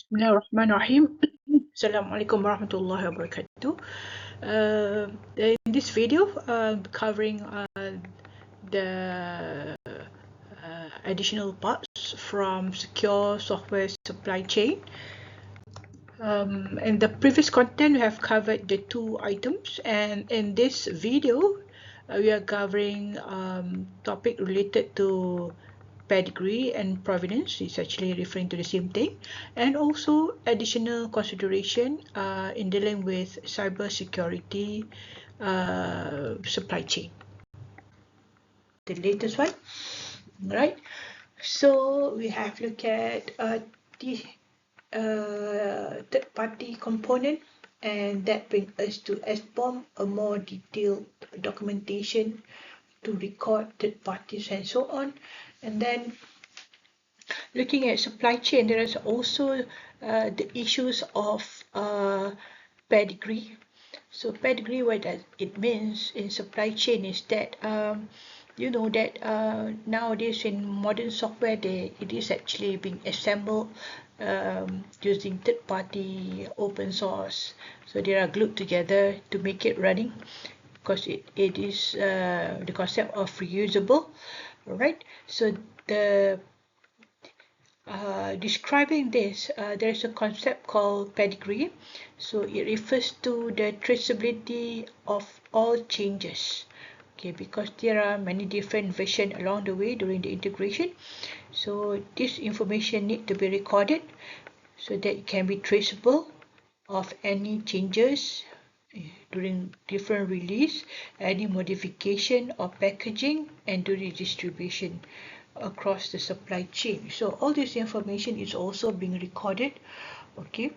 Bismillahirrahmanirrahim. Assalamualaikum warahmatullahi wabarakatuh. In this video, covering the additional parts from secure software supply chain. In the previous content, we have covered the two items, and in this video, we are covering topic related to pedigree and provenance. It's actually referring to the same thing, and also additional consideration in dealing with cyber security supply chain. The latest one, right? So we have looked at the third-party component, and that brings us to SBOM, a more detailed documentation to record third parties and so on. And then looking at supply chain, there is also the issues of pedigree. So pedigree, what does it means in supply chain is that you know that nowadays in modern software, it is actually being assembled using third-party open source. So they are glued together to make it running, because it is the concept of reusable, right? So the describing this, there's a concept called pedigree. So it refers to the traceability of all changes. Okay, because there are many different versions along the way during the integration. So this information need to be recorded so that it can be traceable of any changes during different release, any modification or packaging, and during distribution across the supply chain. So all this information is also being recorded. Okay,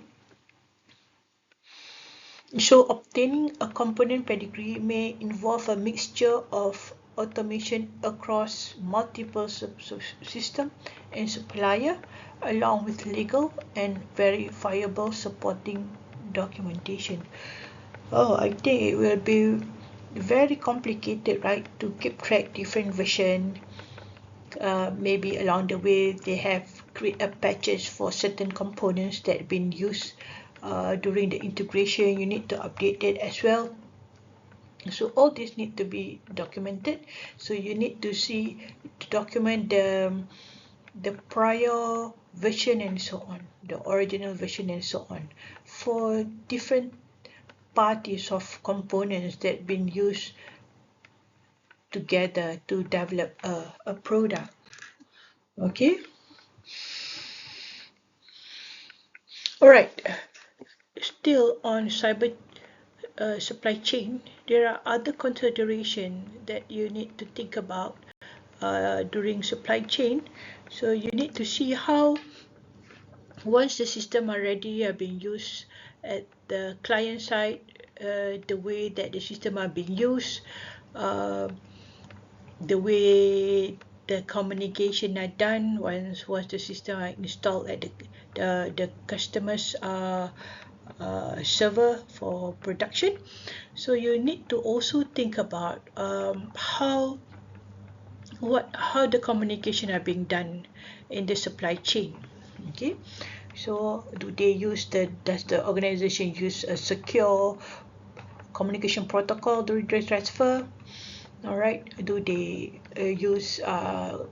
so obtaining a component pedigree may involve a mixture of automation across multiple system and supplier, along with legal and verifiable supporting documentation. Oh, I think it will be very complicated, right, to keep track different version. Maybe along the way they have created patches for certain components that have been used during the integration. You need to update it as well. So all this need to be documented. So you need to document the prior version and so on, the original version and so on, for different parties of components that have been used together to develop a product. Okay. All right. Still on cyber supply chain, there are other considerations that you need to think about during supply chain. So you need to see how, once the system are ready, are being used at the client side, the way that the system are being used, the way the communication are done once the system are installed at the customer's server for production. So you need to also think about how the communication are being done in the supply chain. Okay, so does the organization use a secure communication protocol during the transfer? All right, do they use a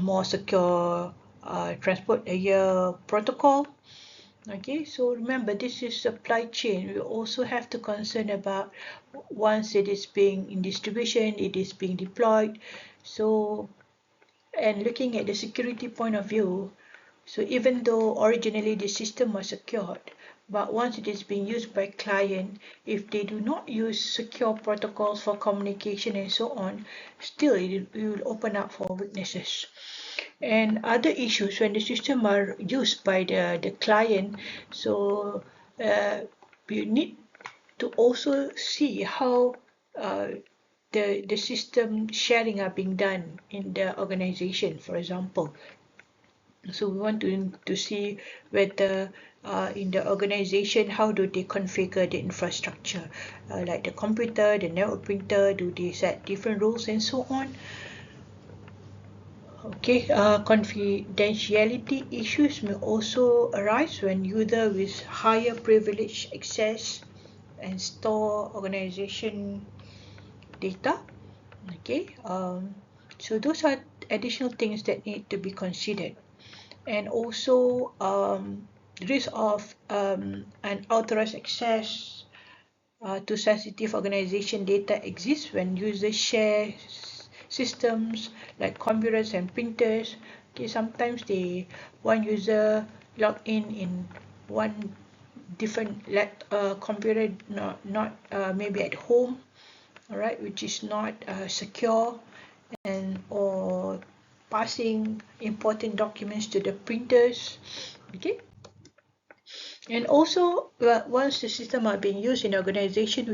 more secure transport layer protocol? Okay, so remember, this is supply chain. We also have to concern about once it is being in distribution, it is being deployed. So, and looking at the security point of view, so even though originally the system was secured, but once it is being used by client, if they do not use secure protocols for communication and so on, still it will open up for weaknesses. And other issues when the system are used by the client, so you need to also see how the system sharing are being done in the organization, for example. So we want to see whether in the organization, how do they configure the infrastructure, like the computer, the network printer, do they set different rules and so on. Okay, confidentiality issues may also arise when users with higher privilege access and store organization data. Okay, so those are additional things that need to be considered. And also risk of unauthorized access to sensitive organization data exists when users share systems like computers and printers. Okay, sometimes one user log in one different computer, not maybe at home, all right, which is not secure, and or passing important documents to the printers. Okay, and also once the system are being used in organization,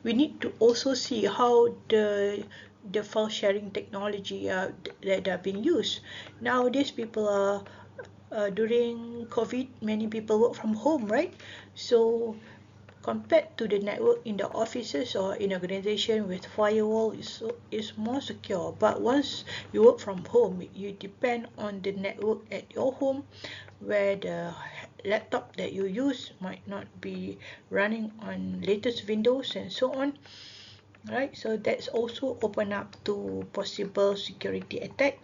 we need to also see how the file sharing technology that are being used nowadays. People are during COVID, many people work from home, right? So compared to the network in the offices or in organization with firewall, is more secure. But once you work from home, you depend on the network at your home, where the laptop that you use might not be running on latest Windows and so on, right? So that's also open up to possible security attack.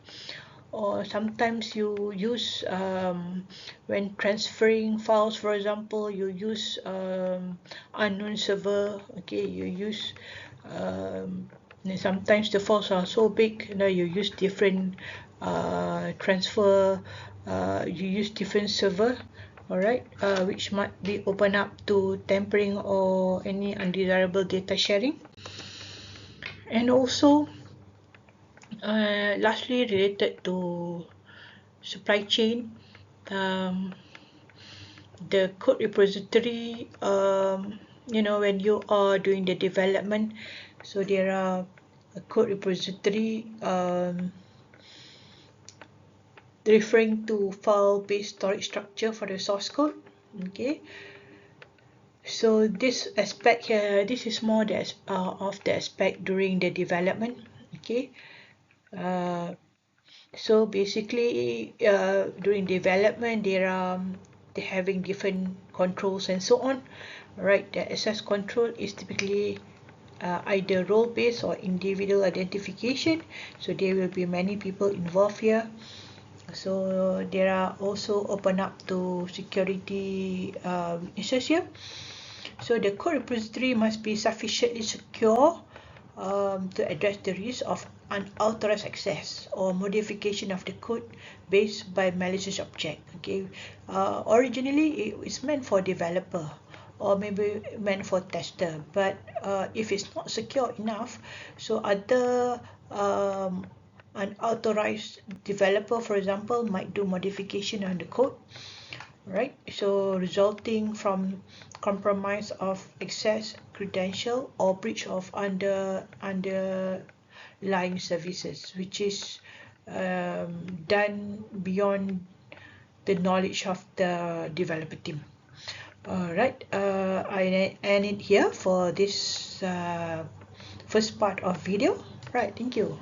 Or sometimes you use when transferring files, for example, you use unknown server. Okay, you use and sometimes the files are so big, you use different transfer, you use different server, all right, which might be open up to tampering or any undesirable data sharing. And also lastly, related to supply chain, the code repository, when you are doing the development, so there are a code repository referring to file-based storage structure for the source code. Okay, so this aspect here, this is more of the aspect during the development. Okay, so basically during development, they're having different controls and so on, right? The access control is typically either role-based or individual identification, so there will be many people involved here. So there are also open up to security weaknesses here. So the code repository must be sufficiently secure to address the risk of unauthorized access or modification of the code based by malicious object. Okay, originally it is meant for developer or maybe meant for tester, but if it's not secure enough, so other unauthorized developer, for example, might do modification on the code, right? So resulting from compromise of access credential or breach of underlying services, which is done beyond the knowledge of the developer team. All right, I end it here for this first part of video. Right, thank you.